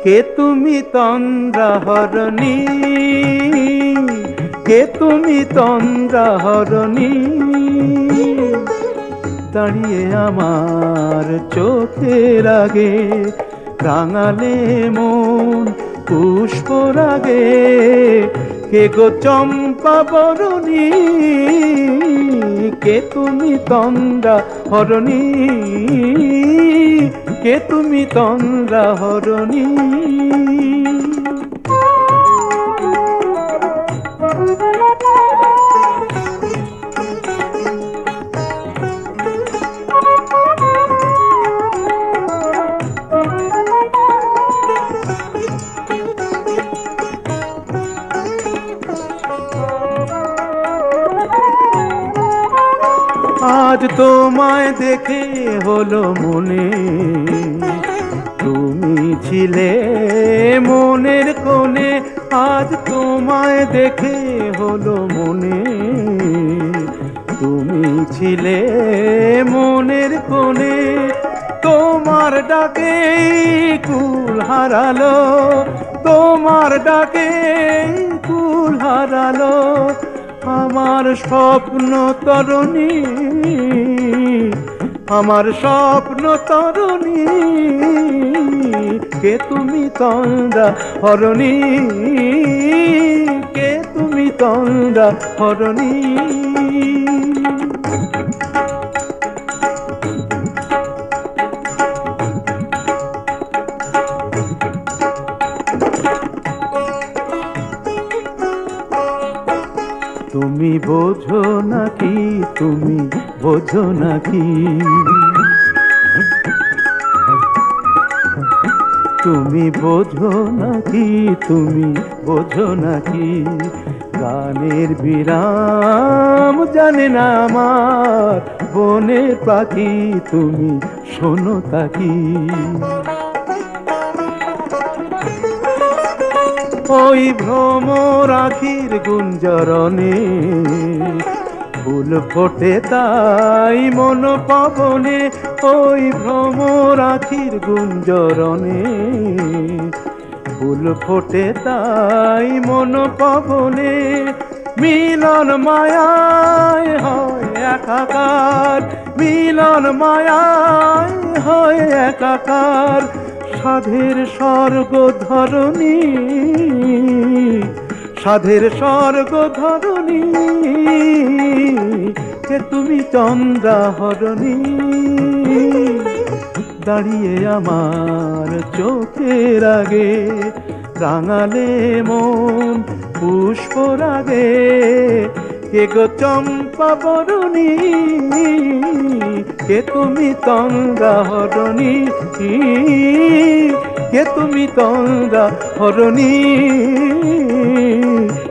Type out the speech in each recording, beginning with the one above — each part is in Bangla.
কে তুমি তন্দ্রাহরণী, কে তুমি তন্দ্রাহরণী, দাঁড়িয়ে আমার চোখের আগে রাঙালে মন পুষ্পরাগে। কে গো চম্পা বরণী, কে তুমি তন্দ্রাহরণী, কে তুমি তন্দ্রাহরণী। আজ তোমায় দেখে হলো মনে, তুমি ছিলে মনের কোণে। আজ তোমায় দেখে হলো মনে, তুমি ছিলে মনের কোণে। তোমার ডাকে কুল হারালো, তোমার ডাকে কুল হারালো আমার স্বপ্ন তরুণী, আমার স্বপ্ন তরুণী। কে তুমি তন্দ্রাহরণী, কে তুমি তন্দ্রাহরণী। তুমি বোঝো নাকি, তুমি বোঝো নাকি, তুমি বোঝো নাকি, তুমি বোঝো নাকি। গানের বিরাম জানে না আমার বনের পাখি, তুমি শোনো তাকি। ওই ভ্রমর আখির গুঞ্জরণে ফুল ফোটে তাই মন পবনে। ওই ভ্রমর আখির গুঞ্জরণে ফুল ফোটে তাই মন পবনে। মিলন মায়ায় হয় একাকার, মিলন মায়ায় হয় একাকার। সাধের স্বর্গ ধরণী, সাধের স্বর্গ ধরণী। কে তুমি তন্দ্রাহরণী, দাঁড়িয়ে আমার চোখের আগে রাঙালে মন পুষ্পরাগে। কে গো চম্পা বরণী, কে তুমি তন্দ্রাহরণী, কে তুমি তন্দ্রাহরণী,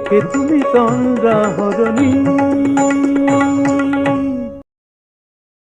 কে তুমি তন্দ্রাহরণী।